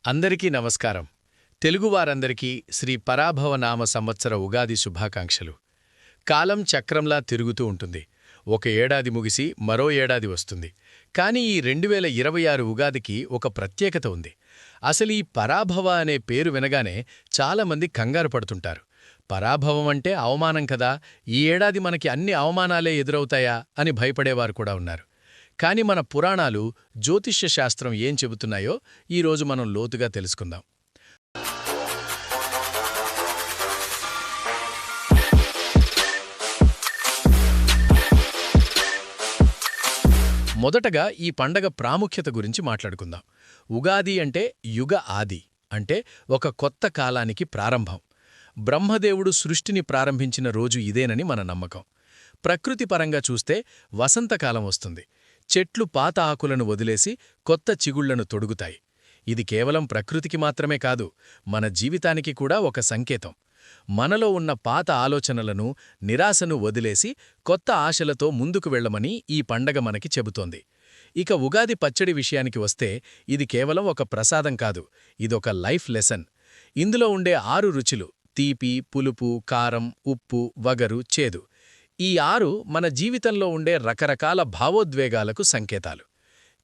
అందరికీ నమస్కారం. తెలుగువారందరికీ శ్రీ పరాభవనామ సంవత్సర ఉగాది శుభాకాంక్షలు. కాలం చక్రంలా తిరుగుతూ ఉంటుంది. ఒక ఏడాది ముగిసి మరో ఏడాది వస్తుంది. కానీ ఈ 2026 ఉగాదికి ఒక ప్రత్యేకత ఉంది. అసలు ఈ పరాభవ అనే పేరు వినగానే చాలామంది కంగారు పడుతుంటారు. పరాభవం అంటే అవమానం కదా, ఈ ఏడాది మనకి అన్ని అవమానాలే ఎదురవుతాయా అని భయపడేవారు కూడా ఉన్నారు. కాని మన పురాణాలు, జ్యోతిష్య శాస్త్రం ఏం చెబుతున్నాయో ఈరోజు మనం లోతుగా తెలుసుకుందాం. మొదటగా ఈ పండగ ప్రాముఖ్యత గురించి మాట్లాడుకుందాం. ఉగాది అంటే యుగ ఆది, అంటే ఒక కొత్త కాలానికి ప్రారంభం. బ్రహ్మదేవుడు సృష్టిని ప్రారంభించిన రోజు ఇదేనని మన నమ్మకం. ప్రకృతి పరంగా చూస్తే వసంతకాలం వస్తుంది. చెట్లు పాత ఆకులను వదిలేసి కొత్త చిగుళ్లను తొడుగుతాయి. ఇది కేవలం ప్రకృతికి మాత్రమే కాదు, మన జీవితానికి కూడా ఒక సంకేతం. మనలో ఉన్న పాత ఆలోచనలను, నిరాశను వదిలేసి కొత్త ఆశలతో ముందుకు వెళ్లమని ఈ పండగ మనకి చెబుతోంది. ఇక ఉగాది పచ్చడి విషయానికి వస్తే ఇది కేవలం ఒక ప్రసాదం కాదు, ఇదొక లైఫ్ లెసన్. ఇందులో ఉండే 6 రుచులు — తీపి, పులుపు, కారం, ఉప్పు, వగరు, చేదు — ఈ 6 మన జీవితంలో ఉండే రకరకాల భావోద్వేగాలకు సంకేతాలు.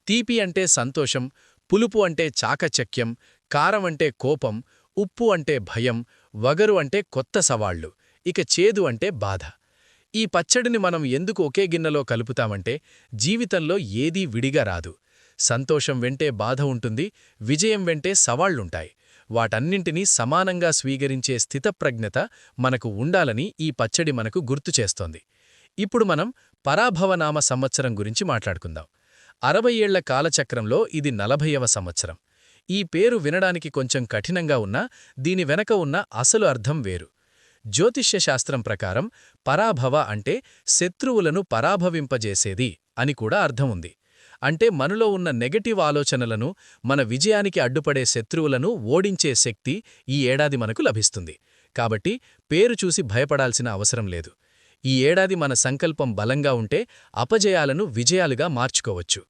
తీపి అంటే సంతోషం, పులుపు అంటే చాకచక్యం, కారం అంటే కోపం, ఉప్పు అంటే భయం, వగరు అంటే కొత్త సవాళ్లు, ఇక చేదు అంటే బాధ. ఈ పచ్చడిని మనం ఎందుకు ఒకే గిన్నెలో కలుపుతామంటే జీవితంలో ఏదీ విడిగా రాదు. సంతోషం వెంటే బాధ ఉంటుంది, విజయం వెంటే సవాళ్లుంటాయి. వాటన్నింటినీ సమానంగా స్వీకరించే స్థితప్రజ్ఞత మనకు ఉండాలని ఈ పచ్చడి మనకు గుర్తుచేస్తోంది. ఇప్పుడు మనం పరాభవనామ సంవత్సరం గురించి మాట్లాడుకుందాం. 60 ఏళ్ల కాలచక్రంలో ఇది 40వ సంవత్సరం. ఈ పేరు వినడానికి కొంచెం కఠినంగా ఉన్నా దీని వెనక ఉన్న అసలు అర్థం వేరు. జ్యోతిష్య శాస్త్రం ప్రకారం పరాభవ అంటే శత్రువులను పరాభవింపజేసేది అని కూడా అర్థం ఉంది. అంటే మనలో ఉన్న నెగటివ్ ఆలోచనలను, మన విజయానికి అడ్డుపడే శత్రువులను ఓడించే శక్తి ఈ ఏడాది మనకు లభిస్తుంది. కాబట్టి పేరు చూసి భయపడాల్సిన అవసరం లేదు. ఈ ఏడాది మన సంకల్పం బలంగా ఉంటే అపజయాలను విజయాలుగా మార్చుకోవచ్చు.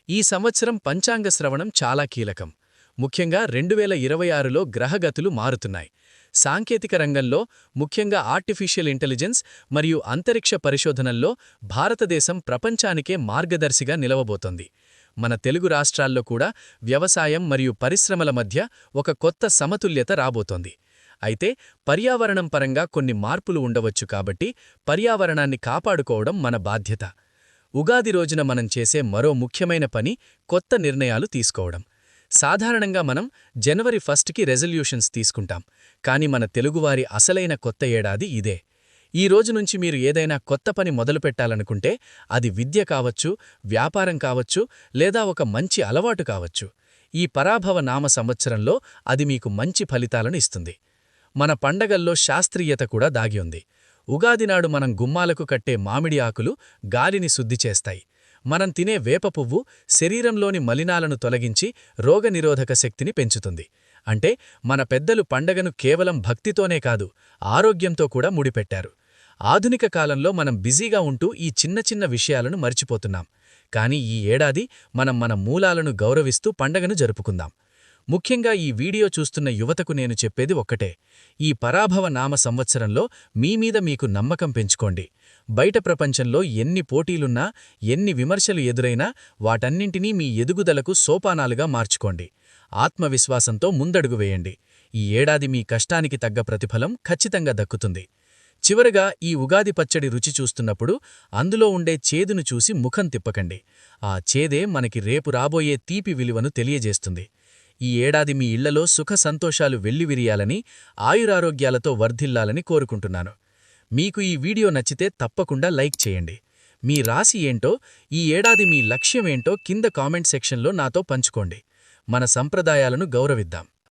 ఈ సంవత్సరం పంచాంగ శ్రవణం చాలా కీలకం. ముఖ్యంగా 2026లో గ్రహగతులు మారుతున్నాయి. సాంకేతిక రంగంలో, ముఖ్యంగా ఆర్టిఫిషియల్ ఇంటెలిజెన్స్ మరియు అంతరిక్ష పరిశోధనల్లో భారతదేశం ప్రపంచానికే మార్గదర్శిగా నిలవబోతోంది. మన తెలుగు రాష్ట్రాల్లో కూడా వ్యవసాయం మరియు పరిశ్రమల మధ్య ఒక కొత్త సమతుల్యత రాబోతోంది. అయితే పర్యావరణం పరంగా కొన్ని మార్పులు ఉండవచ్చు, కాబట్టి పర్యావరణాన్ని కాపాడుకోవడం మన బాధ్యత. ఉగాది రోజున మనం చేసే మరో ముఖ్యమైన పని కొత్త నిర్ణయాలు తీసుకోవడం. సాధారణంగా మనం జనవరి 1కి రెజల్యూషన్స్ తీసుకుంటాం, కానీ మన తెలుగువారి అసలైన కొత్త ఏడాది ఇదే. ఈ రోజు నుంచి మీరు ఏదైనా కొత్త పని మొదలుపెట్టాలనుకుంటే అది విద్య కావచ్చు, వ్యాపారం కావచ్చు, లేదా ఒక మంచి అలవాటు కావచ్చు. ఈ పరాభవ నామ సంవత్సరంలో అది మీకు మంచి ఫలితాలను ఇస్తుంది. మన పండగల్లో శాస్త్రీయత కూడా దాగి ఉంది. ఉగాదినాడు మనం గుమ్మాలకు కట్టే మామిడి ఆకులు గాలిని శుద్ధి చేస్తాయి. మనం తినే వేప పువ్వు శరీరంలోని మలినాలను తొలగించి రోగనిరోధక శక్తిని పెంచుతుంది. అంటే మన పెద్దలు పండగను కేవలం భక్తితోనే కాదు, ఆరోగ్యంతో కూడా ముడిపెట్టారు. ఆధునిక కాలంలో మనం బిజీగా ఉంటూ ఈ చిన్న చిన్న విషయాలను మర్చిపోతున్నాం. కానీ ఈ ఏడాది మనం మన మూలాలను గౌరవిస్తూ పండగను జరుపుకుందాం. ముఖ్యంగా ఈ వీడియో చూస్తున్న యువతకు నేను చెప్పేది ఒక్కటే: ఈ పరాభవ నామ సంవత్సరంలో మీమీద మీకు నమ్మకం పెంచుకోండి. బయట ప్రపంచంలో ఎన్ని పోటీలున్నా, ఎన్ని విమర్శలు ఎదురైనా వాటన్నింటినీ మీ ఎదుగుదలకు సోపానాలుగా మార్చుకోండి. ఆత్మవిశ్వాసంతో ముందడుగు వేయండి. ఈ ఏడాది మీ కష్టానికి తగ్గ ప్రతిఫలం ఖచ్చితంగా దక్కుతుంది. చివరగా ఈ ఉగాది పచ్చడి రుచి చూస్తున్నప్పుడు అందులో ఉండే చేదును చూసి ముఖం తిప్పకండి. ఆ చేదే మనకి రేపు రాబోయే తీపి విలువను తెలియజేస్తుంది. ఈ ఏడాది మీ ఇళ్లలో సుఖ సంతోషాలు వెల్లివిరియాలని, ఆయురారోగ్యాలతో వర్ధిల్లాలని కోరుకుంటున్నాను. మీకు ఈ వీడియో నచ్చితే తప్పకుండా లైక్ చేయండి. మీ రాశి ఏంటో, ఈ ఏడాది మీ లక్ష్యమేంటో కింద కామెంట్ సెక్షన్లో నాతో పంచుకోండి. మన సంప్రదాయాలను గౌరవిద్దాం.